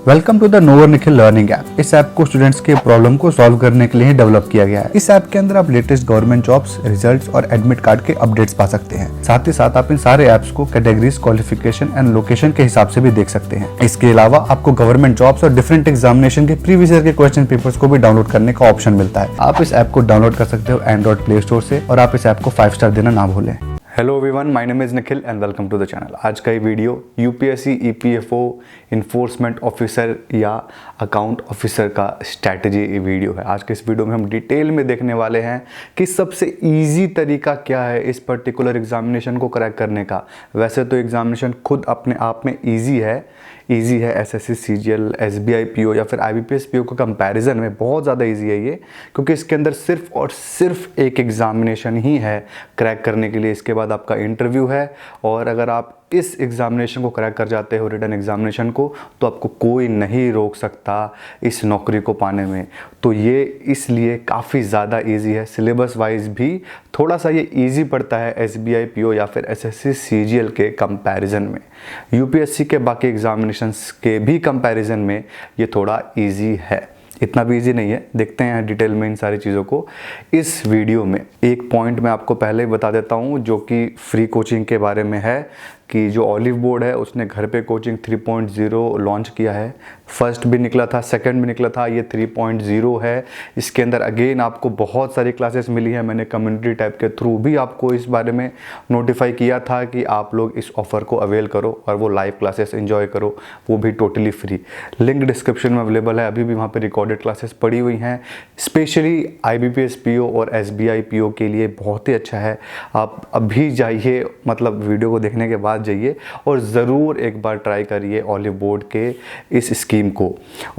Welcome to the नोवर Nikhil learning app. इस app को स्टूडेंट्स के प्रॉब्लम को सॉल्व करने के लिए डेवलप किया गया है। इस ऐप के अंदर आप लेटेस्ट गवर्नमेंट जॉब्स, रिजल्ट्स और एडमिट कार्ड के अपडेट्स पा सकते हैं। साथ ही साथ आप इन सारे ऐप्स को कैटेगरीज, क्वालिफिकेशन एंड लोकेशन के हिसाब से भी देख सकते हैं। इसके अलावा आपको गवर्नमेंट जॉब्स और डिफरेंट एग्जामिनेशन के प्रीवियस ईयर के क्वेश्चन पेपर्स को भी डाउनलोड करने का ऑप्शन मिलता है। आप इस ऐप को डाउनलोड कर सकते हो एंड्रॉइड प्ले स्टोर से और आप इस ऐप को 5 स्टार देना ना भूलें। Hello everyone, my name is Nikhil and welcome to the channel. आज का ये video UPSC EPFO enforcement officer या अकाउंट ऑफिसर का स्ट्रैटेजी वीडियो है। आज के इस वीडियो में हम डिटेल में देखने वाले हैं कि सबसे इजी तरीका क्या है इस पर्टिकुलर एग्जामिनेशन को क्रैक करने का। वैसे तो एग्जामिनेशन खुद अपने आप में ईजी है एसएससी, सीजीएल, एसबीआई पीओ या फिर आईबीपीएस पीओ के कंपैरिजन में बहुत ज़्यादा इजी है ये, क्योंकि इसके अंदर सिर्फ और सिर्फ एक एग्जामिनेशन ही है क्रैक करने के लिए। इसके बाद आपका इंटरव्यू है और अगर आप इस एग्जामिनेशन को क्रैक कर जाते हो, रिटन एग्जामिनेशन को, तो आपको कोई नहीं रोक सकता इस नौकरी को पाने में। तो ये इसलिए काफ़ी ज़्यादा इजी है। सिलेबस वाइज भी थोड़ा सा ये इजी पड़ता है एसबीआई पीओ या फिर एसएससी सीजीएल के कंपैरिजन में। यूपीएससी के बाकी एग्जामिनेशंस के भी कंपैरिजन में ये थोड़ा इजी है। इतना भी इजी नहीं है, देखते हैं डिटेल में इन सारी चीज़ों को इस वीडियो में। एक पॉइंट मैं आपको पहले ही बता देता हूँ जो कि फ्री कोचिंग के बारे में है कि जो ऑलिव बोर्ड है उसने घर पे कोचिंग 3.0 लॉन्च किया है। फर्स्ट भी निकला था, सेकंड भी निकला था, ये 3.0 है। इसके अंदर अगेन आपको बहुत सारी क्लासेस मिली है। मैंने कम्युनिटी टैब के थ्रू भी आपको इस बारे में नोटिफाई किया था कि आप लोग इस ऑफ़र को अवेल करो और वो लाइव क्लासेस एंजॉय करो, वो भी टोटली फ्री। लिंक डिस्क्रिप्शन में अवेलेबल है। अभी भी वहाँ पर रिकॉर्डेड क्लासेस पड़ी हुई हैं। स्पेशली आईबीपीएस पीओ और एसबीआई पीओ के लिए बहुत ही अच्छा है। आप अभी जाइए, मतलब वीडियो को देखने के बाद जाइए और ज़रूर एक बार ट्राई करिए ऑलिव बोर्ड के इस स्कीम को।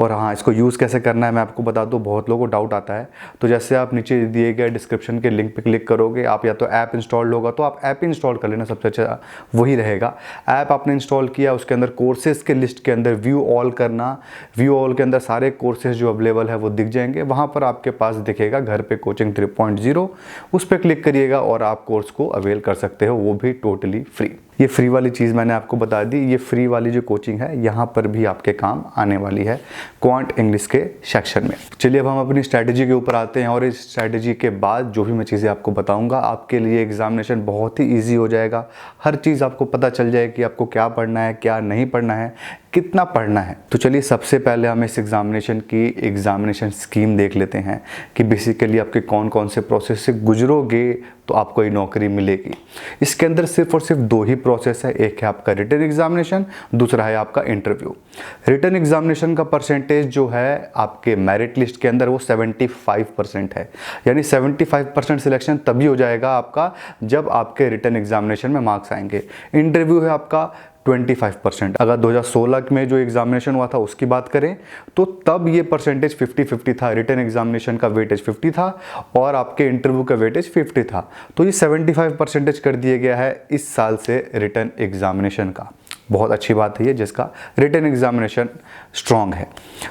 और हाँ, इसको यूज़ कैसे करना है मैं आपको बता दूँ, बहुत लोगों को डाउट आता है। तो जैसे आप नीचे दिए गए डिस्क्रिप्शन के लिंक पे क्लिक करोगे, आप या तो ऐप इंस्टॉल होगा तो आप ऐप इंस्टॉल कर लेना, सबसे अच्छा वही रहेगा। ऐप आपने इंस्टॉल किया, उसके अंदर कोर्सेज़ के लिस्ट के अंदर व्यू ऑल करना। व्यू ऑल के अंदर सारे कोर्सेज जो अवेलेबल है वो दिख जाएंगे। वहाँ पर आपके पास दिखेगा घर पे कोचिंग 3.0, उस पर क्लिक करिएगा और आप कोर्स को अवेल कर सकते हो, वो भी टोटली फ्री। ये फ्री वाली चीज़ मैंने आपको बता दी। ये फ्री वाली जो कोचिंग है यहाँ पर भी आपके काम आने वाली है क्वांट इंग्लिश के सेक्शन में। चलिए अब हम अपनी स्ट्रैटेजी के ऊपर आते हैं और इस स्ट्रैटेजी के बाद जो भी मैं चीज़ें आपको बताऊंगा, आपके लिए एग्जामिनेशन बहुत ही ईजी हो जाएगा। हर चीज़ आपको पता चल जाए कि आपको क्या पढ़ना है, क्या नहीं पढ़ना है, कितना पढ़ना है। तो चलिए सबसे पहले हम इस एग्जामिनेशन की एग्जामिनेशन स्कीम देख लेते हैं कि बेसिकली आपके कौन कौन से प्रोसेस से गुजरोगे तो आपको ये नौकरी मिलेगी। इसके अंदर सिर्फ और सिर्फ दो ही प्रोसेस है। एक है आपका रिटन एग्जामिनेशन, दूसरा है आपका इंटरव्यू। रिटन एग्जामिनेशन का परसेंटेज जो है आपके मेरिट लिस्ट के अंदर वो 75% है, यानी 75% सिलेक्शन तभी हो जाएगा आपका जब आपके रिटन एग्जामिनेशन में मार्क्स आएंगे। इंटरव्यू है आपका 25%। अगर 2016 में जो एग्जामिनेशन हुआ था उसकी बात करें तो तब ये परसेंटेज 50-50 था। रिटन एग्जामिनेशन का वेटेज 50 था और आपके इंटरव्यू का वेटेज 50 था। तो ये 75% कर दिया गया है इस साल से रिटन एग्जामिनेशन का। बहुत अच्छी बात है ये, जिसका रिटन एग्जामिनेशन स्ट्रॉन्ग है।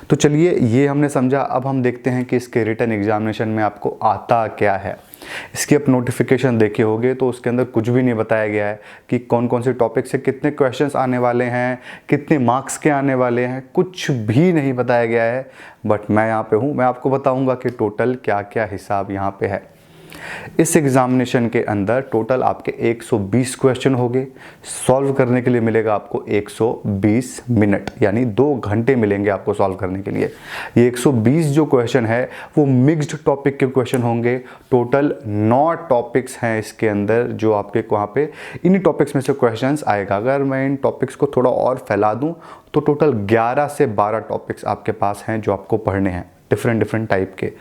तो चलिए ये हमने समझा। अब हम देखते हैं कि इसके रिटन एग्जामिनेशन में आपको आता क्या है। इसकी आप नोटिफिकेशन देखे होंगे तो उसके अंदर कुछ भी नहीं बताया गया है कि कौन कौन से टॉपिक से कितने क्वेश्चंस आने वाले हैं, कितने मार्क्स के आने वाले हैं, कुछ भी नहीं बताया गया है। बट मैं यहाँ पे हूँ, मैं आपको बताऊँगा कि टोटल क्या क्या हिसाब यहाँ पे है। इस एग्जामिनेशन के अंदर टोटल आपके 120 क्वेश्चन होंगे। सॉल्व करने के लिए मिलेगा आपको 120 मिनट, यानी 2 घंटे मिलेंगे आपको सॉल्व करने के लिए। ये 120 जो क्वेश्चन है वो मिक्स्ड टॉपिक के क्वेश्चन होंगे। टोटल 9 टॉपिक्स हैं इसके अंदर जो आपके वहाँ पे इन्हीं टॉपिक्स में से क्वेश्चंस आएगा। अगर मैं इन टॉपिक्स को थोड़ा और फैला दूँ तो टोटल 11 से 12 टॉपिक्स आपके पास हैं जो आपको पढ़ने हैं, डिफरेंट टाइप के।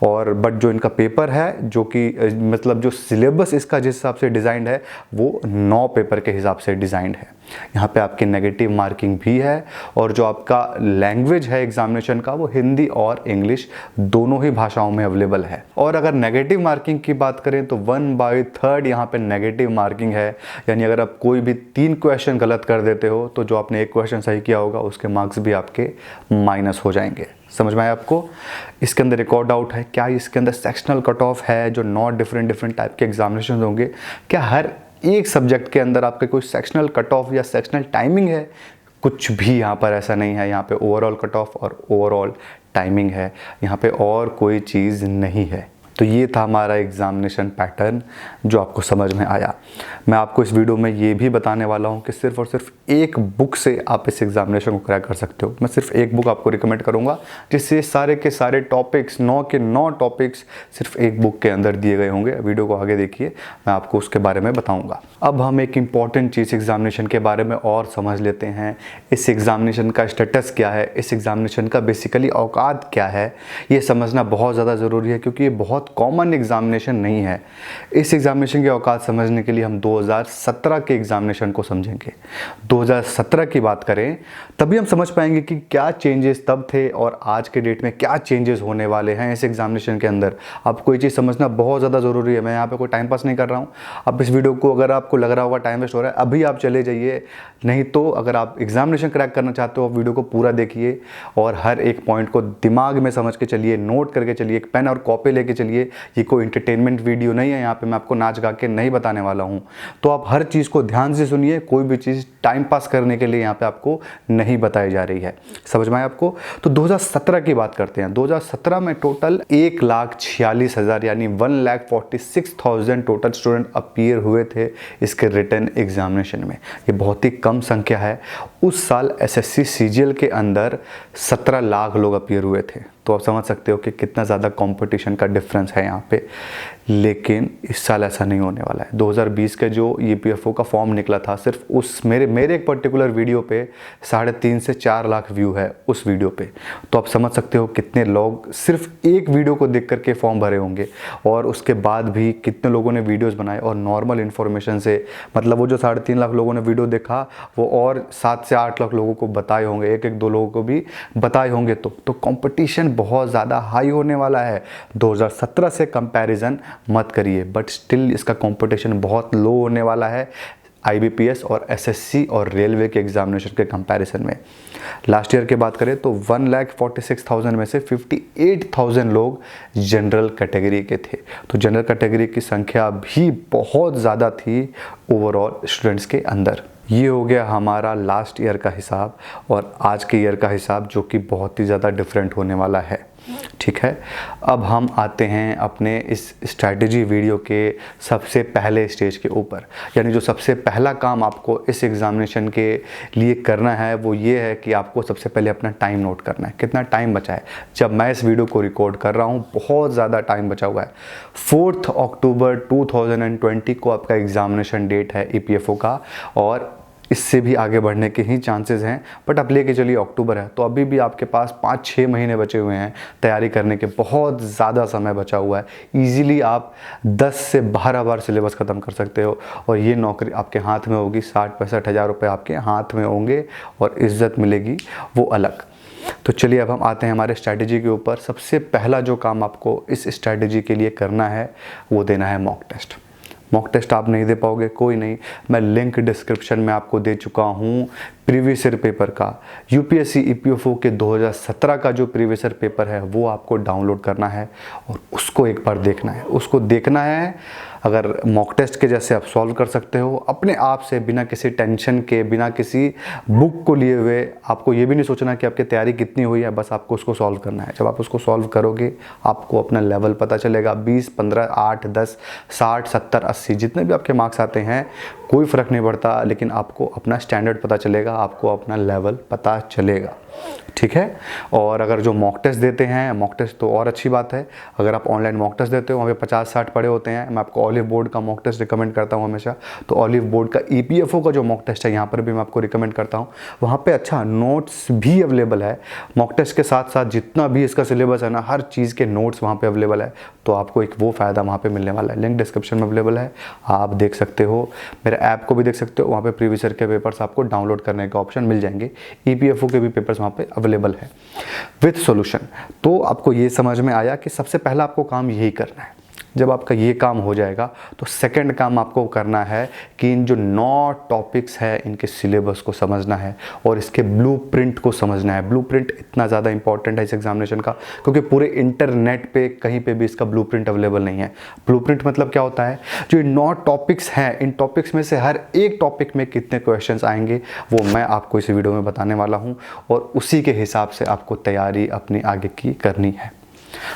और बट जो इनका पेपर है, जो कि मतलब जो सिलेबस इसका जिस हिसाब से डिज़ाइंड है वो 9 पेपर के हिसाब से डिज़ाइंड है। यहाँ पे आपकी नेगेटिव मार्किंग भी है और जो आपका लैंग्वेज है एग्जामिनेशन का वो हिंदी और इंग्लिश दोनों ही भाषाओं में अवेलेबल है। और अगर नेगेटिव मार्किंग की बात करें तो 1/3 यहाँ पे नेगेटिव मार्किंग है, यानी अगर आप कोई भी 3 क्वेश्चन गलत कर देते हो तो जो आपने 1 क्वेश्चन सही किया होगा उसके मार्क्स भी आपके माइनस हो जाएंगे। समझ में आया आपको? इसके अंदर एक और डाउट है, क्या इसके अंदर सेक्शनल कट ऑफ है? जो 9 डिफरेंट टाइप के एग्जामिनेशन होंगे, क्या हर एक सब्जेक्ट के अंदर आपके कोई सेक्शनल कट ऑफ या सेक्शनल टाइमिंग है? कुछ भी यहाँ पर ऐसा नहीं है। यहाँ पे ओवरऑल कट ऑफ और ओवरऑल टाइमिंग है, यहाँ पे और कोई चीज़ नहीं है। तो ये था हमारा एग्ज़ामिनेशन पैटर्न जो आपको समझ में आया। मैं आपको इस वीडियो में ये भी बताने वाला हूँ कि सिर्फ और सिर्फ एक बुक से आप इस एग्ज़ामिनेशन को क्रैक कर सकते हो। मैं सिर्फ एक बुक आपको रिकमेंड करूँगा जिससे सारे के सारे टॉपिक्स 9 के 9 टॉपिक्स सिर्फ एक बुक के अंदर दिए गए होंगे। वीडियो को आगे देखिए, मैं आपको उसके बारे में बताऊँगा। अब हम एक इम्पॉर्टेंट चीज़ एग्ज़ामिनेशन के बारे में और समझ लेते हैं। इस एग्ज़ामिनेशन का स्टेटस क्या है, इस एग्ज़ामिनेशन का बेसिकली औकात क्या है, ये समझना बहुत ज़्यादा ज़रूरी है क्योंकि ये बहुत कॉमन एग्जामिनेशन नहीं है। इस एग्जामिनेशन की औकात समझने के लिए हम 2017 के एग्जामिनेशन को समझेंगे। 2017 की बात करें तभी हम समझ पाएंगे कि क्या चेंजेस तब थे और आज के डेट में क्या चेंजेस होने वाले हैं इस एग्जामिनेशन के अंदर। आपको ये चीज़ समझना बहुत ज़्यादा ज़रूरी है। मैं यहाँ पे कोई टाइम पास नहीं कर रहा हूँ। अब इस वीडियो को अगर आपको लग रहा होगा टाइम वेस्ट हो रहा है, अभी आप चले जाइए। नहीं तो अगर आप एग्जामिनेशन क्रैक करना चाहते हो, वीडियो को पूरा देखिए और हर एक पॉइंट को दिमाग में समझ के चलिए, नोट करके चलिए, एक पेन और कॉपी लेके चलिए। ये कोई एंटरटेनमेंट वीडियो नहीं है, यहाँ पे मैं आपको नाच गा के नहीं बताने वाला हूँ। तो आप हर चीज़ को ध्यान से सुनिए। कोई भी चीज़ टाइम पास करने के लिए यहाँ पे आपको नहीं बताई जा रही है। समझ में आया आपको? तो 2017 की बात करते हैं। 2017 में टोटल 1,46,000 यानी 1,46,000 टोटल स्टूडेंट अपीयर हुए थे इसके रिटन एग्जामिनेशन में। ये बहुत ही कम संख्या है। उस साल एसएससी सीजीएल के अंदर 17 लाख लोग अपीयर हुए थे। तो आप समझ सकते हो कि कितना ज़्यादा कंपटीशन का डिफरेंस है यहाँ पे। लेकिन इस साल ऐसा नहीं होने वाला है। 2020 के जो ईपीएफओ का फॉर्म निकला था, सिर्फ उस मेरे एक पर्टिकुलर वीडियो पे 3.5 से 4 लाख व्यू है उस वीडियो पे। तो आप समझ सकते हो कितने लोग सिर्फ एक वीडियो को देख करके फॉर्म भरे होंगे और उसके बाद भी कितने लोगों ने वीडियोज़ बनाए और नॉर्मल इन्फॉर्मेशन से, मतलब वो जो 3.5 लाख लोगों ने वीडियो देखा वो और 7 से 8 लाख लोगों को बताए होंगे, एक दो लोगों को भी बताए होंगे। तो कंपटीशन बहुत ज़्यादा हाई होने वाला है। 2017 से कंपैरिजन मत करिए, बट स्टिल इसका कंपटीशन बहुत लो होने वाला है आईबीपीएस और एसएससी और रेलवे के एग्जामिनेशन के कंपैरिजन में। लास्ट ईयर की बात करें तो 1,46,000 में से 58,000 लोग जनरल कैटेगरी के थे। तो जनरल कैटेगरी की संख्या भी बहुत ज़्यादा थी ओवरऑल स्टूडेंट्स के अंदर। ये हो गया हमारा लास्ट ईयर का हिसाब और आज के ईयर का हिसाब, जो कि बहुत ही ज़्यादा डिफरेंट होने वाला है। ठीक है, अब हम आते हैं अपने इस स्ट्रैटेजी वीडियो के सबसे पहले स्टेज के ऊपर। यानी जो सबसे पहला काम आपको इस एग्जामिनेशन के लिए करना है वो ये है कि आपको सबसे पहले अपना टाइम नोट करना है। कितना टाइम बचा है? जब मैं इस वीडियो को रिकॉर्ड कर रहा हूँ बहुत ज़्यादा टाइम बचा हुआ है। 4 अक्टूबर 2020 को आपका एग्जामिनेशन डेट है ईपीएफओ का और इससे भी आगे बढ़ने के ही चांसेस हैं, बट अब लेके चलिए अक्टूबर है तो अभी भी आपके पास 5-6 महीने बचे हुए हैं तैयारी करने के। बहुत ज़्यादा समय बचा हुआ है। इजीली आप 10 से 12 बार सिलेबस ख़त्म कर सकते हो और ये नौकरी आपके हाथ में होगी। 60-65 हज़ार रुपये आपके हाथ में होंगे और इज़्ज़त मिलेगी वो अलग। तो चलिए अब हम आते हैं हमारे स्ट्रैटेजी के ऊपर। सबसे पहला जो काम आपको इस स्ट्रैटेजी के लिए करना है वो देना है मॉक टेस्ट। मॉक टेस्ट आप नहीं दे पाओगे, कोई नहीं, मैं लिंक डिस्क्रिप्शन में आपको दे चुका हूँ प्रीवियस ईयर पेपर का। यूपीएससी ईपीएफओ के 2017 का जो प्रीवियस ईयर पेपर है वो आपको डाउनलोड करना है और उसको एक बार देखना है। उसको देखना है, अगर मॉक टेस्ट के जैसे आप सॉल्व कर सकते हो अपने आप से, बिना किसी टेंशन के, बिना किसी बुक को लिए हुए। आपको ये भी नहीं सोचना कि आपकी तैयारी कितनी हुई है, बस आपको उसको सॉल्व करना है। जब आप उसको सॉल्व करोगे आपको अपना लेवल पता चलेगा। 20, 15, 8, 10, 60, 70, 80 जितने भी आपके मार्क्स आते हैं कोई फ़र्क नहीं पड़ता, लेकिन आपको अपना स्टैंडर्ड पता चलेगा, आपको अपना लेवल पता चलेगा। ठीक है। और अगर जो मॉक टेस्ट देते हैं, मॉक टेस्ट तो और अच्छी बात है। अगर आप ऑनलाइन मॉक टेस्ट देते हो वहाँ पे 50-60 पड़े होते हैं। मैं आपको ऑलिव बोर्ड का मॉक टेस्ट रिकमेंड करता हूँ हमेशा। तो ऑलिव बोर्ड का ईपीएफओ का जो मॉक टेस्ट है यहाँ पर भी मैं आपको रिकमेंड करता हूँ। वहाँ पे अच्छा नोट्स भी अवेलेबल है। मॉक टेस्ट के साथ साथ जितना भी इसका सिलेबस है ना, हर चीज़ के नोट्स वहाँ पे अवेलेबल है। तो आपको एक वो फ़ायदा वहाँ पे मिलने वाला है। लिंक डिस्क्रिप्शन में अवेलेबल है, आप देख सकते हो। मेरे ऐप को भी देख सकते हो, वहाँ पे प्रीवियस ईयर के पेपर्स आपको डाउनलोड करने का ऑप्शन मिल जाएंगे। ईपीएफओ के भी पेपर्स वहाँ पे अवेलेबल है विथ सॉल्यूशन। तो आपको ये समझ में आया कि सबसे पहला आपको काम यही करना है। जब आपका ये काम हो जाएगा तो सेकंड काम आपको करना है कि इन जो 9 टॉपिक्स है इनके सिलेबस को समझना है और इसके ब्लूप्रिंट को समझना है। ब्लूप्रिंट इतना ज़्यादा इंपॉर्टेंट है इस एग्जामिनेशन का, क्योंकि पूरे इंटरनेट पे कहीं पे भी इसका ब्लूप्रिंट अवेलेबल नहीं है। ब्लूप्रिंट मतलब क्या होता है, जो 9 टॉपिक्स हैं इन टॉपिक्स में से हर एक टॉपिक में कितने क्वेश्चंस आएंगे वो मैं आपको इस वीडियो में बताने वाला हूँ, और उसी के हिसाब से आपको तैयारी अपनी आगे की करनी है।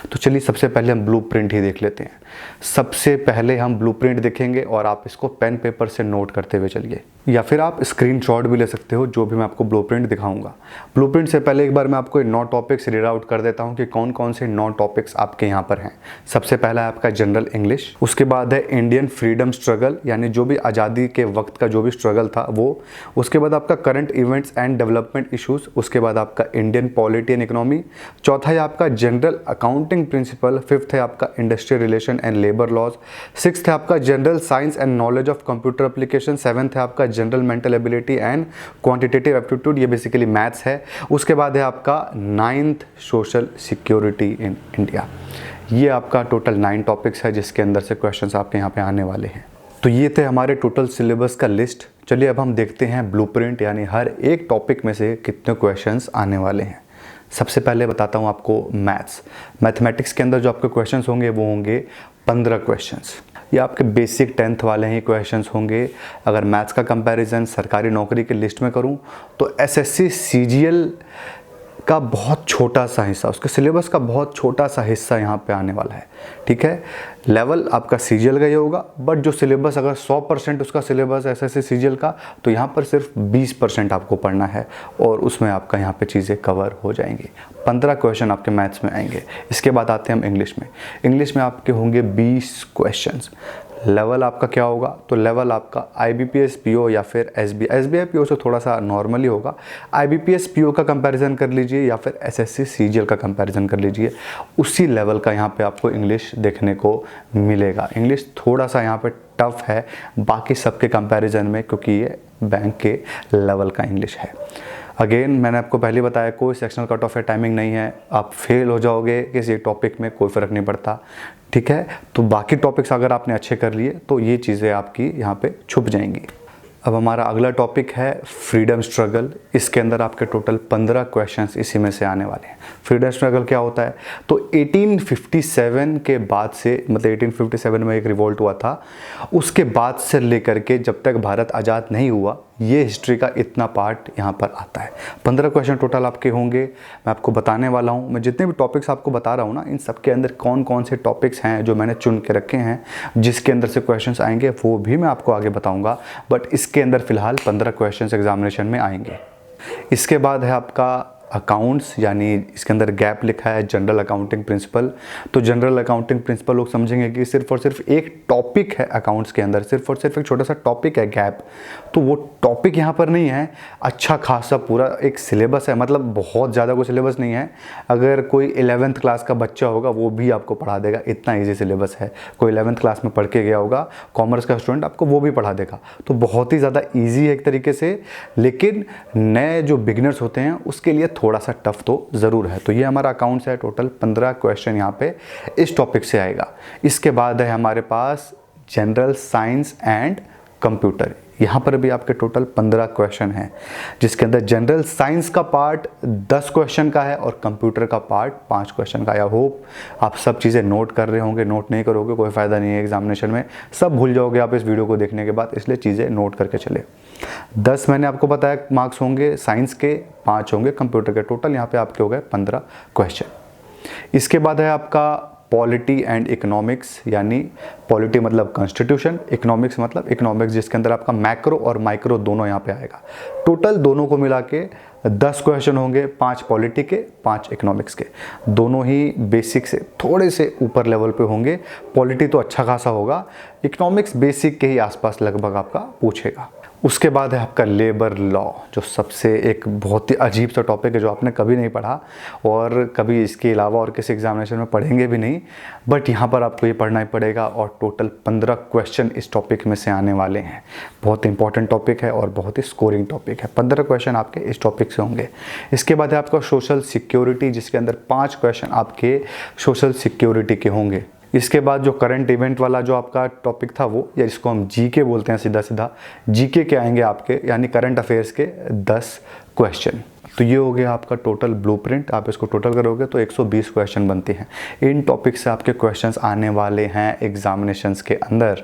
तो चलिए सबसे पहले हम ब्लूप्रिंट ही देख लेते हैं। सबसे पहले हम ब्लूप्रिंट देखेंगे और आप इसको पेन पेपर से नोट करते हुए चलिए, या फिर आप स्क्रीनशॉट भी ले सकते हो, जो भी मैं आपको ब्लूप्रिंट दिखाऊंगा। ब्लूप्रिंट से पहले एक बार मैं आपको 9 टॉपिक्स रीड आउट कर देता हूं कि कौन कौन से 9 टॉपिक्स आपके यहाँ पर हैं। सबसे पहला है आपका जनरल इंग्लिश, उसके बाद है इंडियन फ्रीडम स्ट्रगल, यानी जो भी आज़ादी के वक्त का जो भी स्ट्रगल था वो, उसके बाद आपका current events and development issues, उसके बाद आपका इंडियन पॉलिटी एंड इकोनॉमी, चौथा है आपका जनरल अकाउंटिंग प्रिंसिपल, फिफ्थ है आपका industrial relation and labour laws, sixth है आपका general science and knowledge of computer application, seventh है आपका general mental ability and quantitative aptitude, ये बेसिकली मैथ्स है। उसके बाद है आपका 9th social security in India. ये आपका टोटल 9 टॉपिक्स है जिसके अंदर से क्वेश्चंस आपके यहाँ पे आने वाले हैं। तो ये थे हमारे टोटल सिलेबस का लिस्ट। चलिए अब हम देखते हैं ब्लूप्रिंट, यानी हर एक टॉपिक में से कितने क्वेश्चंस आने वाले हैं। सबसे पहले बताता हूँ आपको मैथमेटिक्स के अंदर जो आपके क्वेश्चंस होंगे वो होंगे 15 क्वेश्चंस। ये आपके बेसिक 10th वाले ही क्वेश्चंस होंगे। अगर मैथ्स का कंपैरिजन सरकारी नौकरी की लिस्ट में करूं तो एसएससी सीजीएल का बहुत छोटा सा हिस्सा, उसके सिलेबस का बहुत छोटा सा हिस्सा यहाँ पे आने वाला है। ठीक है, लेवल आपका सीजीएल का ही होगा, बट जो सिलेबस अगर 100% उसका सिलेबस एसएससी सीजीएल का, तो यहाँ पर सिर्फ 20% आपको पढ़ना है और उसमें आपका यहाँ पे चीज़ें कवर हो जाएंगी। 15 क्वेश्चन आपके मैथ्स में आएंगे। इसके बाद आते हैं हम इंग्लिश में। इंग्लिश में आपके होंगे 20 क्वेश्चंस। लेवल आपका क्या होगा, तो लेवल आपका आईबीपीएस पीओ या फिर एसबीआई पीओ से थोड़ा सा नॉर्मली होगा। आईबीपीएस पीओ का कंपैरिजन कर लीजिए या फिर एसएससी सीजीएल का कंपैरिजन कर लीजिए, उसी लेवल का यहाँ पे आपको इंग्लिश देखने को मिलेगा। इंग्लिश थोड़ा सा यहाँ पे टफ है बाकी सबके कंपैरिजन में, क्योंकि ये बैंक के लेवल का इंग्लिश है। अगेन मैंने आपको पहले बताया कोई सेक्शनल कट ऑफ है, टाइमिंग नहीं है। आप फेल हो जाओगे किसी टॉपिक में कोई फ़र्क नहीं पड़ता। ठीक है, तो बाकी टॉपिक्स अगर आपने अच्छे कर लिए तो ये चीज़ें आपकी यहाँ पे छुप जाएंगी। अब हमारा अगला टॉपिक है फ्रीडम स्ट्रगल। इसके अंदर आपके टोटल 15 क्वेश्चंस इसी में से आने वाले हैं। फ्रीडम स्ट्रगल क्या होता है, तो 1857 के बाद से, मतलब 1857 में एक रिवोल्ट हुआ था, उसके बाद से लेकर के जब तक भारत आज़ाद नहीं हुआ, ये हिस्ट्री का इतना पार्ट यहाँ पर आता है। 15 क्वेश्चन टोटल आपके होंगे। मैं आपको बताने वाला हूँ, मैं जितने भी टॉपिक्स आपको बता रहा हूँ ना, इन सब के अंदर कौन कौन से टॉपिक्स हैं जो मैंने चुन के रखे हैं जिसके अंदर से क्वेश्चंस आएंगे वो भी मैं आपको आगे बताऊँगा, बट इसके अंदर फिलहाल 15 क्वेश्चंस एग्जामिनेशन में आएंगे। इसके बाद है आपका अकाउंट्स, यानी इसके अंदर गैप लिखा है जनरल अकाउंटिंग प्रिंसिपल। तो जनरल अकाउंटिंग प्रिंसिपल लोग समझेंगे कि सिर्फ और सिर्फ एक टॉपिक है अकाउंट्स के अंदर, सिर्फ और सिर्फ एक छोटा सा टॉपिक है गैप। तो वो टॉपिक यहाँ पर नहीं है, अच्छा खासा पूरा एक सिलेबस है, मतलब बहुत ज़्यादा कोई सिलेबस नहीं है। अगर कोई 11th क्लास का बच्चा होगा वो भी आपको पढ़ा देगा, इतना ईजी सिलेबस है। कोई 11th क्लास में पढ़ के गया होगा कॉमर्स का स्टूडेंट, आपको वो भी पढ़ा देगा। तो बहुत ही ज़्यादा ईजी है एक तरीके से, लेकिन नए जो बिगिनर्स होते हैं उसके लिए थोड़ा सा टफ तो ज़रूर है। तो ये हमारा अकाउंट्स है। टोटल 15 क्वेश्चन यहाँ पे इस टॉपिक से आएगा। इसके बाद है हमारे पास जनरल साइंस एंड कंप्यूटर। यहाँ पर भी आपके टोटल 15 क्वेश्चन हैं, जिसके अंदर जनरल साइंस का पार्ट 10 क्वेश्चन का है और कंप्यूटर का पार्ट 5 क्वेश्चन का है। आई होप आप सब चीज़ें नोट कर रहे होंगे। नोट नहीं करोगे कोई फ़ायदा नहीं है एग्जामिनेशन में, सब भूल जाओगे आप इस वीडियो को देखने के बाद, इसलिए चीज़ें नोट करके चले। 10 मैंने आपको बताया मार्क्स होंगे साइंस के, 5 होंगे कंप्यूटर के। टोटल यहाँ पे आपके हो गए 15 क्वेश्चन। इसके बाद है आपका पॉलिटी एंड इकोनॉमिक्स, यानी पॉलिटी मतलब कॉन्स्टिट्यूशन, इकोनॉमिक्स मतलब इकोनॉमिक्स, जिसके अंदर आपका मैक्रो और माइक्रो दोनों यहाँ पे आएगा। टोटल दोनों को मिला के 10 क्वेश्चन होंगे, 5 पॉलिटी के, 5 इकोनॉमिक्स के। दोनों ही बेसिक से थोड़े से ऊपर लेवल पे होंगे। पॉलिटी तो अच्छा खासा होगा, इकोनॉमिक्स बेसिक के ही आसपास लगभग आपका पूछेगा। उसके बाद है आपका लेबर लॉ, जो सबसे एक बहुत ही अजीब सा टॉपिक है जो आपने कभी नहीं पढ़ा और कभी इसके अलावा और किसी एग्जामिनेशन में पढ़ेंगे भी नहीं, बट यहाँ पर आपको ये पढ़ना ही पड़ेगा। और टोटल 15 क्वेश्चन इस टॉपिक में से आने वाले हैं। बहुत इंपॉर्टेंट टॉपिक है और बहुत ही स्कोरिंग टॉपिक है। 15 क्वेश्चन आपके इस टॉपिक से होंगे। इसके बाद है आपका सोशल सिक्योरिटी, जिसके अंदर 5 क्वेश्चन आपके सोशल सिक्योरिटी के होंगे। इसके बाद जो करंट इवेंट वाला जो आपका टॉपिक था वो, या जिसको हम जीके बोलते हैं सीधा सीधा, जीके के आएंगे आपके, यानी करंट अफेयर्स के 10 क्वेश्चन। तो ये हो गया आपका टोटल ब्लूप्रिंट। आप इसको टोटल करोगे तो 120 क्वेश्चन बनते हैं। इन टॉपिक से आपके क्वेश्चंस आने वाले हैं एग्जामिनेशंस के अंदर।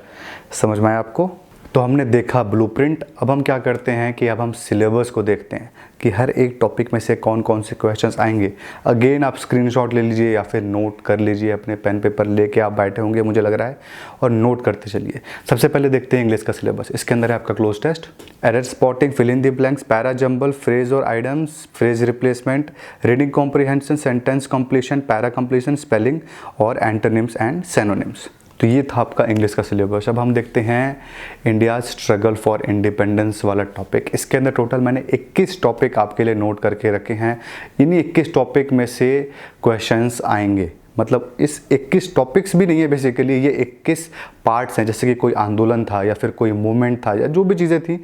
समझ में आया आपको? तो हमने देखा ब्लूप्रिंट। अब हम क्या करते हैं कि अब हम सिलेबस को देखते हैं कि हर एक टॉपिक में से कौन कौन से क्वेश्चंस आएंगे। अगेन आप स्क्रीनशॉट ले लीजिए या फिर नोट कर लीजिए, अपने पेन पेपर लेके आप बैठे होंगे मुझे लग रहा है, और नोट करते चलिए। सबसे पहले देखते हैं इंग्लिश का सिलेबस। इसके अंदर है आपका close test, error spotting, fill in the blanks, para jumble, phrase और items, phrase replacement, reading comprehension, sentence completion, para completion, spelling और एंटोनिम्स एंड सिनोनिम्स। तो ये था आपका इंग्लिश का सिलेबस। अब हम देखते हैं इंडिया स्ट्रगल फॉर इंडिपेंडेंस वाला टॉपिक। इसके अंदर टोटल मैंने 21 टॉपिक आपके लिए नोट करके रखे हैं। इन्हीं 21 टॉपिक में से क्वेश्चंस आएंगे। मतलब इस 21 टॉपिक्स भी नहीं है बेसिकली, ये 21 पार्ट्स हैं। जैसे कि कोई आंदोलन था या फिर कोई मूवमेंट था या जो भी चीज़ें थी,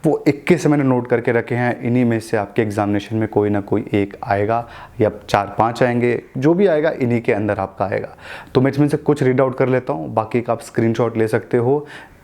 वो 21 मैंने नोट करके रखे हैं। इन्हीं में से आपके एग्जामिनेशन में कोई ना कोई एक आएगा या 4-5 आएंगे, जो भी आएगा इन्हीं के अंदर आपका आएगा। तो मैं इसमें से कुछ रीड आउट कर लेता हूँ, बाकी का आप स्क्रीनशॉट ले सकते हो।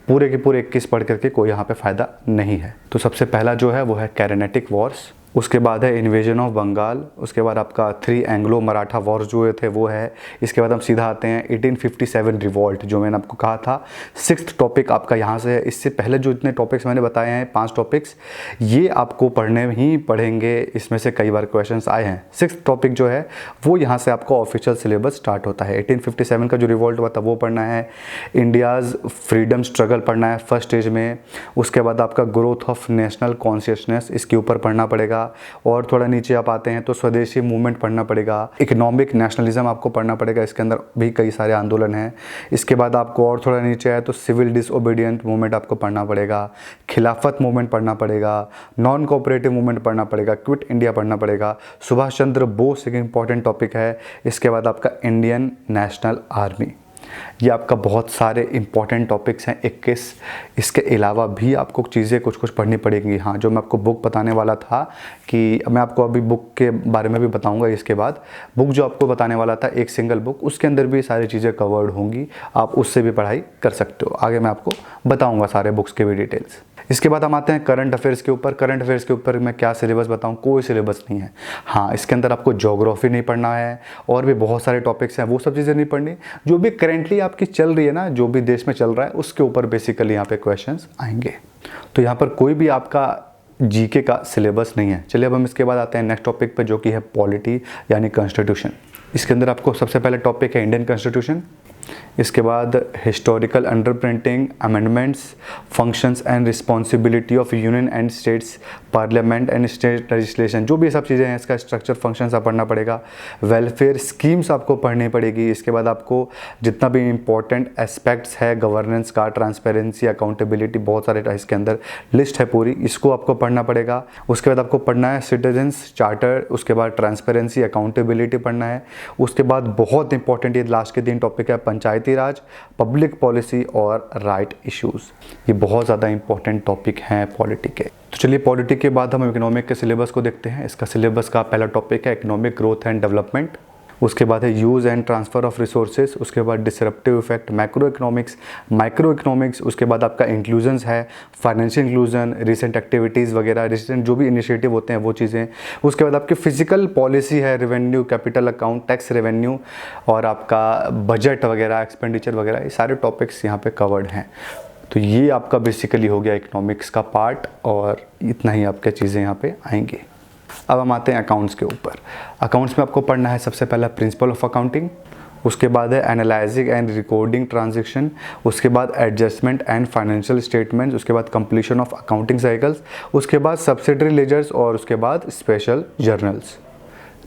पूरे के पूरे 21 पढ़ करके कोई यहाँ पे फ़ायदा नहीं है। तो सबसे पहला जो है वो है कैरेनेटिक वॉर्स, उसके बाद है इन्वेजन ऑफ बंगाल, उसके बाद आपका 3 एंग्लो मराठा वॉर्स जो थे वो है। इसके बाद हम सीधा आते हैं 1857 रिवॉल्ट, जो मैंने आपको कहा था 6th टॉपिक आपका यहाँ से है। इससे पहले जो इतने टॉपिक्स मैंने बताए हैं 5 टॉपिक्स, ये आपको पढ़ने ही पढ़ेंगे। इसमें से कई बार क्वेश्चंस आए हैं। 6th टॉपिक जो है वो यहाँ से आपका ऑफिशियल सिलेबस स्टार्ट होता है। 1857 का जो रिवॉल्ट हुआ था वो पढ़ना है। इंडियाज़ फ्रीडम स्ट्रगल पढ़ना है फर्स्ट स्टेज में। उसके बाद आपका ग्रोथ ऑफ नेशनल कॉन्शियसनेस, इसके ऊपर पढ़ना पड़ेगा। और थोड़ा नीचे आप आते हैं तो स्वदेशी मूवमेंट पढ़ना पड़ेगा। इकोनॉमिक नेशनलिज्म आपको पढ़ना पड़ेगा, इसके अंदर भी कई सारे आंदोलन हैं। इसके बाद आपको और थोड़ा नीचे आए तो सिविल डिसओबीडियंट मूवमेंट आपको पढ़ना पड़ेगा, खिलाफत मूवमेंट पढ़ना पड़ेगा, नॉन कोऑपरेटिव मूवमेंट पढ़ना पड़ेगा, क्विट इंडिया पढ़ना पड़ेगा, सुभाष चंद्र बोस एक इंपॉर्टेंट टॉपिक है। इसके बाद आपका इंडियन नेशनल आर्मी। ये आपका बहुत सारे इंपॉर्टेंट टॉपिक्स हैं 21। इसके अलावा भी आपको चीज़ें कुछ कुछ पढ़नी पड़ेंगी। हाँ, जो मैं आपको बुक बताने वाला था कि मैं आपको अभी बुक के बारे में भी बताऊंगा। इसके बाद बुक जो आपको बताने वाला था, एक सिंगल बुक, उसके अंदर भी सारी चीज़ें कवर्ड होंगी। आप उससे भी पढ़ाई कर सकते हो। आगे मैं आपको बताऊँगा सारे बुक्स के भी डिटेल्स। इसके बाद हम आते हैं करंट अफेयर्स के ऊपर। करंट अफेयर्स के ऊपर मैं क्या सिलेबस बताऊं? कोई सिलेबस नहीं है। हाँ, इसके अंदर आपको ज्योग्राफी नहीं पढ़ना है, और भी बहुत सारे टॉपिक्स हैं, वो सब चीज़ें नहीं पढ़नी। जो भी करेंटली आपकी चल रही है ना, जो भी देश में चल रहा है, उसके ऊपर बेसिकली यहाँ पे क्वेश्चंस आएंगे। तो यहाँ पर कोई भी आपका जीके का सिलेबस नहीं है। चलिए अब हम इसके बाद आते हैं नेक्स्ट टॉपिक पे, जो कि है पॉलिटी यानी कॉन्स्टिट्यूशन। इसके अंदर आपको सबसे पहले टॉपिक है इंडियन कॉन्स्टिट्यूशन। इसके बाद historical underprinting, amendments, functions and responsibility of union and states, parliament and state legislation, जो भी सब चीज़ें हैं, इसका स्ट्रक्चर, फंक्शंस आप पढ़ना पड़ेगा। वेलफेयर स्कीम्स आपको पढ़नी पड़ेगी। इसके बाद आपको जितना भी इंपॉर्टेंट एस्पेक्ट्स है गवर्नेंस का, ट्रांसपेरेंसी, अकाउंटेबिलिटी, बहुत सारे इसके अंदर लिस्ट है पूरी, इसको आपको पढ़ना पड़ेगा। उसके बाद आपको पढ़ना है सिटीजन्स चार्टर, उसके बाद ट्रांसपेरेंसी, अकाउंटेबिलिटी पढ़ना है। उसके बाद बहुत इंपॉर्टेंट ये लास्ट के 3 टॉपिक है, पंचायती राज, पब्लिक पॉलिसी और राइट इश्यूज। ये बहुत ज़्यादा इंपॉर्टेंट टॉपिक हैं पॉलिटी के। तो चलिए पॉलिटी के बाद हम इकोनॉमिक के सिलेबस को देखते हैं। इसका सिलेबस का पहला टॉपिक है इकोनॉमिक ग्रोथ एंड डेवलपमेंट। उसके बाद है use and transfer of resources. उसके बाद disruptive effect, macro economics, micro economics. उसके बाद आपका इंक्लूजन्स है, फाइनेंशियल इंक्लूजन, रिसेंट एक्टिविटीज़ वगैरह, रिसेंट जो भी इनिशिएटिव होते हैं वो चीज़ें। उसके बाद आपकी फिजिकल पॉलिसी है, revenue, capital account, tax revenue और आपका बजट वगैरह, एक्सपेंडिचर वगैरह, ये सारे टॉपिक्स यहाँ पे कवर्ड हैं। तो ये आपका बेसिकली हो गया इकोनॉमिक्स का पार्ट, और इतना ही आपके चीज़ें यहाँ पे आएंगी। अब हम आते हैं अकाउंट्स के ऊपर। अकाउंट्स में आपको पढ़ना है सबसे पहला प्रिंसिपल ऑफ अकाउंटिंग, उसके बाद है एनालाइजिंग एंड रिकॉर्डिंग ट्रांजैक्शन, उसके बाद एडजस्टमेंट एंड फाइनेंशियल स्टेटमेंट्स, उसके बाद कंप्लीशन ऑफ अकाउंटिंग साइकिल्स, उसके बाद सब्सिडरी लेजर्स और उसके बाद स्पेशल जर्नल्स।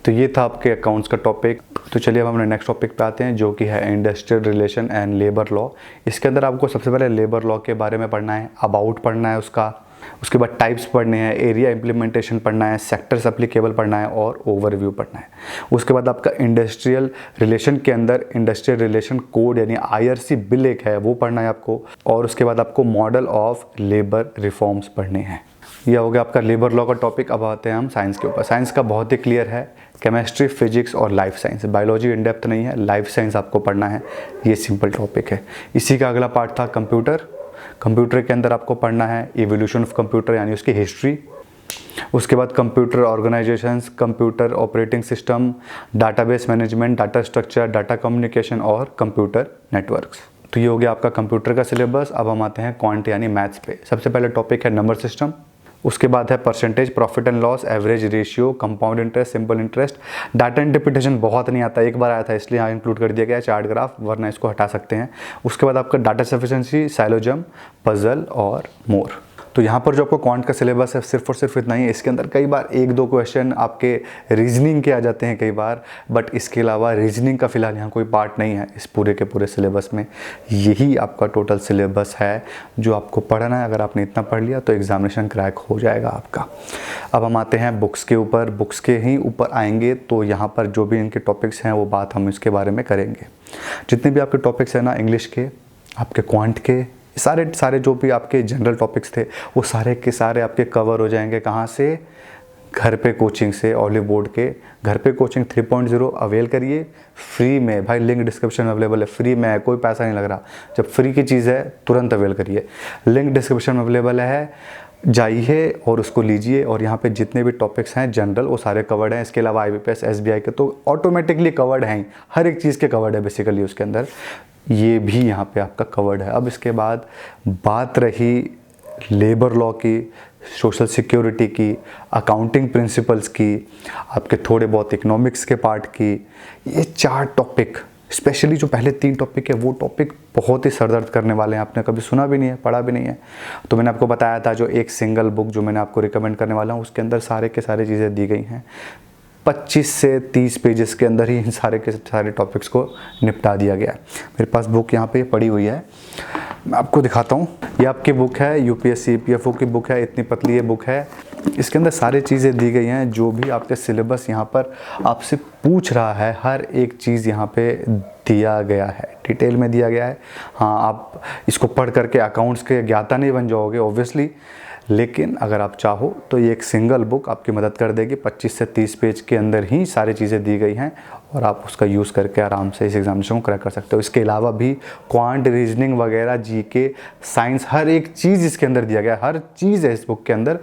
तो ये था आपके अकाउंट्स का टॉपिक। तो चलिए अब हम नेक्स्ट टॉपिक पे आते हैं, जो कि है industrial relation and labour law. इसके अंदर आपको सबसे पहले लेबर लॉ के बारे में पढ़ना है, अबाउट पढ़ना है उसका। उसके बाद टाइप्स पढ़ने हैं, एरिया इम्प्लीमेंटेशन पढ़ना है, सेक्टर्स एप्लीकेबल पढ़ना है और ओवरव्यू पढ़ना है। उसके बाद आपका इंडस्ट्रियल रिलेशन के अंदर इंडस्ट्रियल रिलेशन कोड यानी IRC बिल एक है, वो पढ़ना है आपको। और उसके बाद आपको मॉडल ऑफ लेबर रिफॉर्म्स पढ़ने हैं। यह हो गया आपका लेबर लॉ का टॉपिक। अब आते हैं हम साइंस के ऊपर। साइंस का बहुत ही क्लियर है, केमिस्ट्री, फिजिक्स और life science. Biology in depth नहीं है, लाइफ साइंस आपको पढ़ना है, ये सिंपल टॉपिक है। इसी का अगला पार्ट था कंप्यूटर। कंप्यूटर के अंदर आपको पढ़ना है एवोल्यूशन ऑफ कंप्यूटर यानी उसकी हिस्ट्री। उसके बाद computer organisations, computer operating system, database management, data structure, data communication और कंप्यूटर नेटवर्क्स। तो ये हो गया आपका कंप्यूटर का सिलेबस। अब हम आते हैं क्वांट यानी मैथ्स पे। सबसे पहले टॉपिक है नंबर सिस्टम, उसके बाद है percentage, profit and loss, average ratio, compound interest, simple interest. Data interpretation बहुत नहीं आता, एक बार आया था इसलिए यहाँ इंक्लूड कर दिया गया है, चार्ट ग्राफ, वरना इसको हटा सकते हैं। उसके बाद आपका डाटा सफिशिएंसी, साइलोजम, पजल और मोर। तो यहाँ पर जो आपको क्वांट का सिलेबस है सिर्फ और सिर्फ इतना ही है। इसके अंदर कई बार एक दो क्वेश्चन आपके रीजनिंग के आ जाते हैं कई बार, बट इसके अलावा रीजनिंग का फिलहाल यहाँ कोई पार्ट नहीं है इस पूरे के पूरे सिलेबस में। यही आपका टोटल सिलेबस है जो आपको पढ़ना है। अगर आपने इतना पढ़ लिया तो एग्जामिनेशन क्रैक हो जाएगा आपका। अब हम आते हैं बुक्स के ऊपर। बुक्स के ही ऊपर आएंगे तो यहाँ पर जो भी इनके टॉपिक्स हैं वो बात हम इसके बारे में करेंगे। जितने भी आपके टॉपिक्स हैं ना, इंग्लिश के, आपके क्वांट के, सारे जो भी आपके जनरल टॉपिक्स थे वो सारे के सारे आपके कवर हो जाएंगे। कहाँ से? घर पे कोचिंग से, ऑलिव बोर्ड के घर पे कोचिंग 3.0 अवेल करिए फ्री में। भाई लिंक डिस्क्रिप्शन में अवेलेबल है, फ्री में है, कोई पैसा नहीं लग रहा। जब फ्री की चीज़ है तुरंत अवेल करिए। लिंक डिस्क्रिप्शन में अवेलेबल है, जाइए और उसको लीजिए। और यहाँ पे जितने भी टॉपिक्स हैं जनरल वो सारे कवर्ड हैं। इसके अलावा IBPS SBI के तो ऑटोमेटिकली कवर्ड हैं, हर एक चीज़ के कवर्ड है बेसिकली उसके अंदर, ये भी यहाँ पे आपका कवर्ड है। अब इसके बाद बात रही लेबर लॉ की, सोशल सिक्योरिटी की, अकाउंटिंग प्रिंसिपल्स की, आपके थोड़े बहुत इकोनॉमिक्स के पार्ट की। ये 4 टॉपिक, स्पेशली जो पहले 3 टॉपिक है वो टॉपिक बहुत ही सरदर्द करने वाले हैं। आपने कभी सुना भी नहीं है, पढ़ा भी नहीं है। तो मैंने आपको बताया था जो एक सिंगल बुक जो मैंने आपको रिकमेंड करने वाला हूँ उसके अंदर सारे के सारे चीज़ें दी गई हैं। 25 से 30 पेजेस के अंदर ही इन सारे के सारे टॉपिक्स को निपटा दिया गया है। मेरे पास बुक यहाँ पे पड़ी हुई है, मैं आपको दिखाता हूँ। ये आपकी बुक है, UPSC EPFO की बुक है, इतनी पतली ये बुक है। इसके अंदर सारी चीज़ें दी गई हैं, जो भी आपके सिलेबस यहाँ पर आपसे पूछ रहा है हर एक चीज़ यहाँ पे दिया गया है, डिटेल में दिया गया है। हाँ, आप इसको पढ़ करके अकाउंट्स के ज्ञाता नहीं बन जाओगे ऑब्वियसली, लेकिन अगर आप चाहो तो ये एक सिंगल बुक आपकी मदद कर देगी। 25 से 30 पेज के अंदर ही सारी चीज़ें दी गई हैं और आप उसका यूज़ करके आराम से इस एग्जामिनेशन को क्रैक कर सकते हो। इसके अलावा भी क्वांट, रीजनिंग वगैरह, GK, साइंस, हर एक चीज़ इसके अंदर दिया गया है, हर चीज़ है इस बुक के अंदर।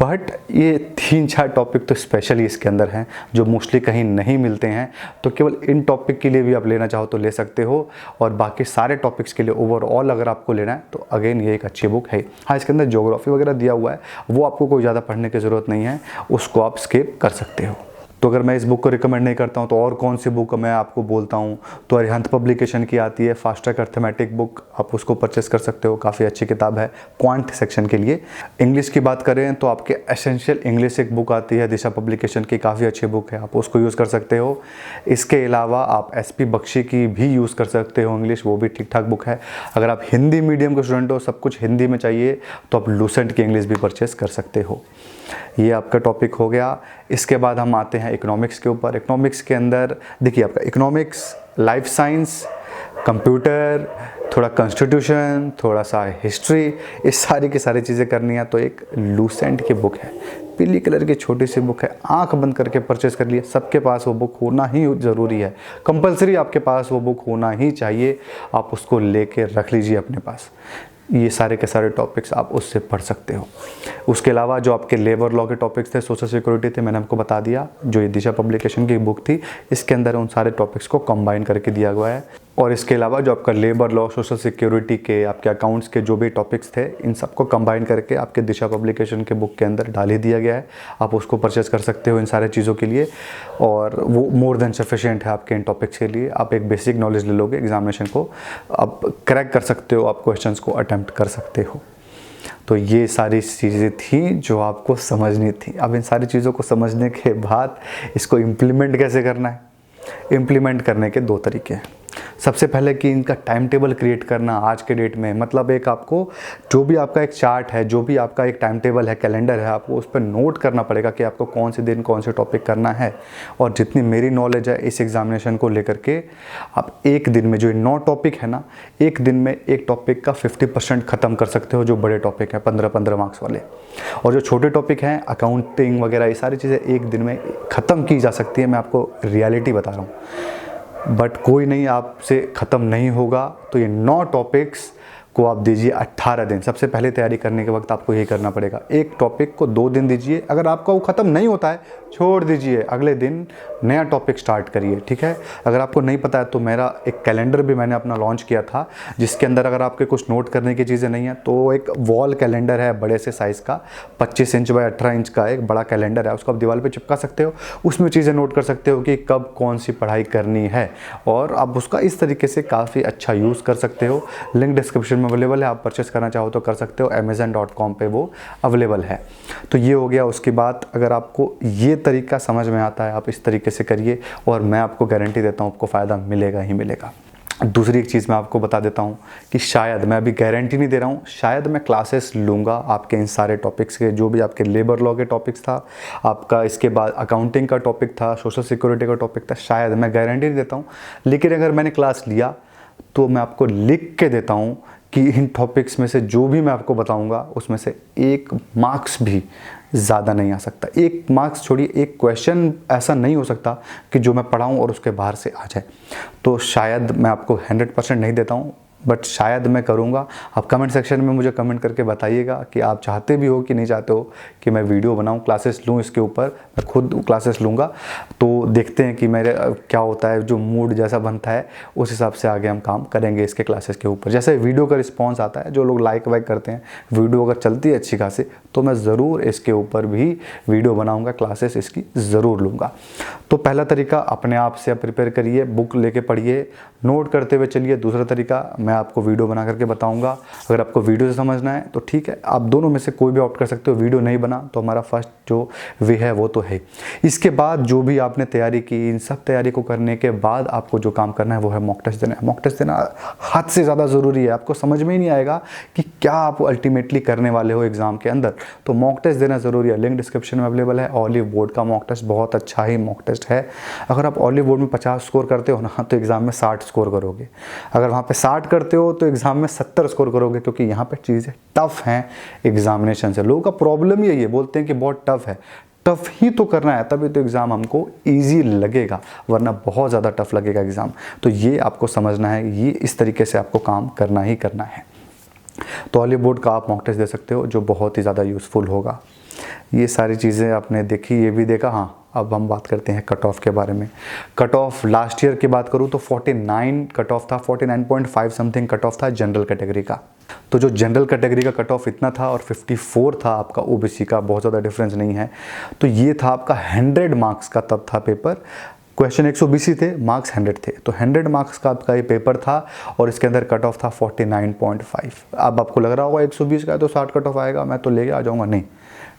बट ये 3-4 टॉपिक तो स्पेशली इसके अंदर हैं जो मोस्टली कहीं नहीं मिलते हैं। तो केवल इन टॉपिक के लिए भी आप लेना चाहो तो ले सकते हो, और बाकी सारे टॉपिक्स के लिए ओवरऑल अगर आपको लेना है तो अगेन ये एक अच्छी बुक है। हाँ, इसके अंदर ज्योग्राफी वगैरह दिया हुआ है, वो आपको कोई ज़्यादा पढ़ने की ज़रूरत नहीं है, उसको आप स्किप कर सकते हो। तो अगर मैं इस बुक को रिकमेंड नहीं करता हूँ तो और कौन सी बुक मैं आपको बोलता हूँ, तो अरिहंत पब्लिकेशन की आती है फास्ट ट्रैक अर्थमेटिक बुक, आप उसको परचेस कर सकते हो, काफ़ी अच्छी किताब है क्वांट सेक्शन के लिए। इंग्लिश की बात करें तो आपके एसेंशियल इंग्लिश एक बुक आती है दिशा पब्लिकेशन की, काफ़ी अच्छी बुक है, आप उसको यूज़ कर सकते हो। इसके अलावा आप SP बख्शी की भी यूज़ कर सकते हो इंग्लिश, वो भी ठीक ठाक बुक है। अगर आप हिंदी मीडियम के स्टूडेंट हो, सब कुछ हिंदी में चाहिए, तो आप लूसेंट की इंग्लिश भी परचेस कर सकते हो। ये आपका टॉपिक हो गया। इसके बाद हम आते हैं इकोनॉमिक्स के ऊपर। इकोनॉमिक्स के अंदर देखिए आपका इकोनॉमिक्स, लाइफ साइंस, कंप्यूटर, थोड़ा कॉन्स्टिट्यूशन, थोड़ा सा हिस्ट्री, ये सारी की सारी चीज़ें करनी है तो एक लूसेंट की बुक है, पीली कलर की छोटी सी बुक है, आंख बंद करके परचेस कर लिए। सबके पास वो बुक होना ही ज़रूरी है, कंपलसरी आपके पास वो बुक होना ही चाहिए। आप उसको लेके रख लीजिए अपने पास। ये सारे के सारे टॉपिक्स आप उससे पढ़ सकते हो। उसके अलावा जो आपके लेबर लॉ के टॉपिक्स थे, सोशल सिक्योरिटी थे, मैंने आपको बता दिया। जो ये दिशा पब्लिकेशन की बुक थी, इसके अंदर उन सारे टॉपिक्स को कंबाइन करके दिया गया है। और इसके अलावा जो आपका लेबर लॉ, सोशल सिक्योरिटी के, आपके अकाउंट्स के जो भी टॉपिक्स थे, इन सबको कंबाइन करके आपके दिशा पब्लिकेशन के बुक के अंदर डाल ही दिया गया है। आप उसको परचेस कर सकते हो इन सारे चीज़ों के लिए, और वो मोर देन सफिशिएंट है आपके इन टॉपिक्स के लिए। आप एक बेसिक नॉलेज ले लोगे, एग्जामिनेशन को आप क्रैक कर सकते हो, आप क्वेश्चंस को अटेम्प्ट कर सकते हो। तो ये सारी चीज़ें थी जो आपको समझनी थी। अब इन सारी चीज़ों को समझने के बाद इसको इम्प्लीमेंट कैसे करना है? इम्प्लीमेंट करने के 2 तरीके हैं। सबसे पहले कि इनका टाइम टेबल क्रिएट करना आज के डेट में, मतलब एक आपको जो भी आपका एक चार्ट है, जो भी आपका एक टाइम टेबल है, कैलेंडर है, आपको उस पर नोट करना पड़ेगा कि आपको कौन से दिन कौन से टॉपिक करना है। और जितनी मेरी नॉलेज है इस एग्जामिनेशन को लेकर के, आप एक दिन में जो 9 टॉपिक है ना, एक दिन में एक टॉपिक का 50% ख़त्म कर सकते हो, जो बड़े टॉपिक हैं 15-15 मार्क्स वाले। और जो छोटे टॉपिक हैं अकाउंटिंग वगैरह, ये सारी चीज़ें एक दिन में ख़त्म की जा सकती है। मैं आपको रियलिटी बता रहा हूँ, बट कोई नहीं आपसे ख़त्म नहीं होगा। तो ये 9 टॉपिक्स को आप दीजिए 18 दिन। सबसे पहले तैयारी करने के वक्त आपको ये करना पड़ेगा, एक टॉपिक को 2 दिन दीजिए, अगर आपका वो ख़त्म नहीं होता है छोड़ दीजिए, अगले दिन नया टॉपिक स्टार्ट करिए, ठीक है। अगर आपको नहीं पता है तो मेरा एक कैलेंडर भी मैंने अपना लॉन्च किया था, जिसके अंदर अगर आपके कुछ नोट करने की चीज़ें नहीं है तो एक वॉल कैलेंडर है बड़े से साइज़ का, 25 इंच बाय 18 इंच का एक बड़ा कैलेंडर है, उसको आप दीवार पर चिपका सकते हो। उसमें चीज़ें नोट कर सकते हो कि कब कौन सी पढ़ाई करनी है, और आप उसका इस तरीके से काफ़ी अच्छा यूज़ कर सकते हो। लिंक डिस्क्रिप्शन में अवेलेबल है, आप परचेस करना चाहो तो कर सकते हो, amazon.com पे वो अवेलेबल है। तो ये हो गया। उसके बाद अगर आपको ये तरीका समझ में आता है, आप इस तरीके से करिए और मैं आपको गारंटी देता हूँ आपको फ़ायदा मिलेगा ही मिलेगा। दूसरी एक चीज़ मैं आपको बता देता हूँ कि शायद, मैं अभी गारंटी नहीं दे रहा हूँ, शायद मैं क्लासेस लूँगा आपके इन सारे टॉपिक्स के, जो भी आपके लेबर लॉ के टॉपिक्स था, आपका इसके बाद अकाउंटिंग का टॉपिक था, सोशल सिक्योरिटी का टॉपिक था, शायद, मैं गारंटी नहीं देता हूँ। लेकिन अगर मैंने क्लास लिया तो मैं आपको लिख के देता हूँ कि इन टॉपिक्स में से जो भी मैं आपको बताऊंगा उसमें से 1 मार्क्स भी ज़्यादा नहीं आ सकता। 1 मार्क्स छोड़िए, 1 क्वेश्चन ऐसा नहीं हो सकता कि जो मैं पढ़ाऊँ और उसके बाहर से आ जाए। तो शायद मैं आपको 100% नहीं देता हूँ, बट शायद मैं करूँगा। आप कमेंट सेक्शन में मुझे कमेंट करके बताइएगा कि आप चाहते भी हो कि नहीं चाहते हो कि मैं वीडियो बनाऊँ, क्लासेस लूँ इसके ऊपर। मैं खुद क्लासेस लूँगा, तो देखते हैं कि मेरे क्या होता है, जो मूड जैसा बनता है उस हिसाब से आगे हम काम करेंगे इसके क्लासेस के ऊपर। जैसे वीडियो का रिस्पॉन्स आता है, जो लोग लाइक वाइक करते हैं, वीडियो अगर चलती है अच्छी खासी, तो मैं ज़रूर इसके ऊपर भी वीडियो बनाऊँगा, क्लासेस इसकी ज़रूर लूँगा। तो पहला तरीका, अपने आप से आप प्रिपेयर करिए, बुक लेके पढ़िए, नोट करते हुए चलिए। दूसरा तरीका, मैं आपको वीडियो बना करके बताऊंगा। अगर आपको वीडियो से समझना है तो ठीक है, आप दोनों में से कोई भी ऑप्ट कर सकते हो। वीडियो नहीं बना तो हमारा फर्स्ट जो वे है वो तो है। इसके बाद जो भी आपने तैयारी की, इन सब तैयारी को करने के बाद आपको जो काम करना है वो है मॉक टेस्ट देना है। मॉक टेस्ट देना हद से ज़्यादा ज़रूरी है। आपको समझ में ही नहीं आएगा कि क्या आप अल्टीमेटली करने वाले हो एग्जाम के अंदर, तो मॉक टेस्ट देना ज़रूरी है। लिंक डिस्क्रिप्शन में अवेलेबल है। ऑलिव बोर्ड का मॉक टेस्ट बहुत अच्छा ही मॉक टेस्ट है। अगर आप ऑलिव बोर्ड में 50 स्कोर करते हो ना, तो एग्जाम में 60 स्कोर करोगे। अगर वहाँ पे 60 करते हो तो एग्जाम में 70 स्कोर करोगे, क्योंकि यहाँ पे चीज़ें टफ हैं एग्जामिनेशन से। लोगों का प्रॉब्लम यही है, बोलते हैं कि बहुत टफ है। टफ ही तो करना है, तभी तो एग्ज़ाम हमको इजी लगेगा, वरना बहुत ज़्यादा टफ लगेगा एग्ज़ाम। तो ये आपको समझना है, ये इस तरीके से आपको काम करना ही करना है। तो ऑलिव बोर्ड का आप मॉक टेस्ट दे सकते हो, जो बहुत ही ज़्यादा यूज़फुल होगा। ये सारी चीज़ें आपने देखी, ये भी देखा। हाँ, अब हम बात करते हैं कट ऑफ के बारे में। कट ऑफ लास्ट ईयर की बात करूँ तो 49 कट ऑफ था, 49.5 समथिंग कट ऑफ था जनरल कैटेगरी का। तो जो जनरल कैटेगरी का कट ऑफ इतना था और 54 था आपका ओबीसी का, बहुत ज़्यादा डिफरेंस नहीं है। तो ये था आपका 100 मार्क्स का तब था पेपर। क्वेश्चन 120 थे, मार्क्स 100 थे, तो 100 मार्क्स का आपका ये पेपर था और इसके अंदर कट ऑफ था 49.5। अब आपको लग रहा होगा 120 का है तो 60 कट ऑफ आएगा, मैं तो लेके आ जाऊँगा। नहीं,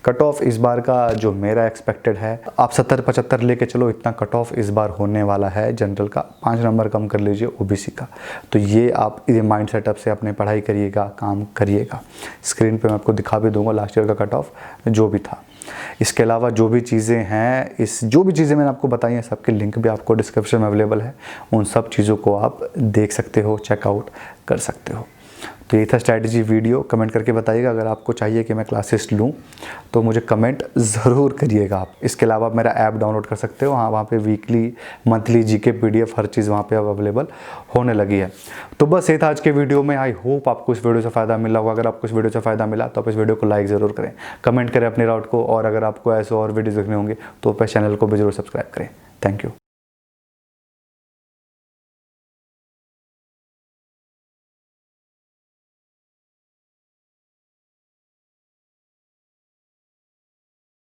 कट ऑफ इस बार का जो मेरा एक्सपेक्टेड है, आप 70-75 लेके चलो, इतना कट ऑफ इस बार होने वाला है जनरल का। 5 नंबर कम कर लीजिए ओबीसी का। तो ये आप ये माइंड सेटअप से अपने पढ़ाई करिएगा, काम करिएगा। स्क्रीन पे मैं आपको दिखा भी दूंगा लास्ट ईयर का कट ऑफ जो भी था। इसके अलावा जो भी चीज़ें हैं, जो भी चीज़ें मैंने आपको बताई हैं, सबके लिंक भी आपको डिस्क्रिप्शन में अवेलेबल है। उन सब चीज़ों को आप देख सकते हो, चेकआउट कर सकते हो। तो ये था स्ट्रैटेजी वीडियो। कमेंट करके बताइएगा अगर आपको चाहिए कि मैं क्लासेस लूँ, तो मुझे कमेंट ज़रूर करिएगा आप। इसके अलावा आप मेरा ऐप डाउनलोड कर सकते हो। हाँ, वहाँ पे वीकली, मंथली जीके पीडीएफ हर चीज़ वहाँ पे अब अवेलेबल होने लगी है। तो बस ये था आज के वीडियो में। आई होप आपको इस वीडियो से फ़ायदा मिला होगा। अगर आपको इस वीडियो से फ़ायदा मिला तो आप इस वीडियो को लाइक ज़रूर करें, कमेंट करें अपने राउट को, और अगर आपको ऐसे और वीडियो देखने होंगे तो अपने चैनल को भी ज़रूर सब्सक्राइब करें। Thank you.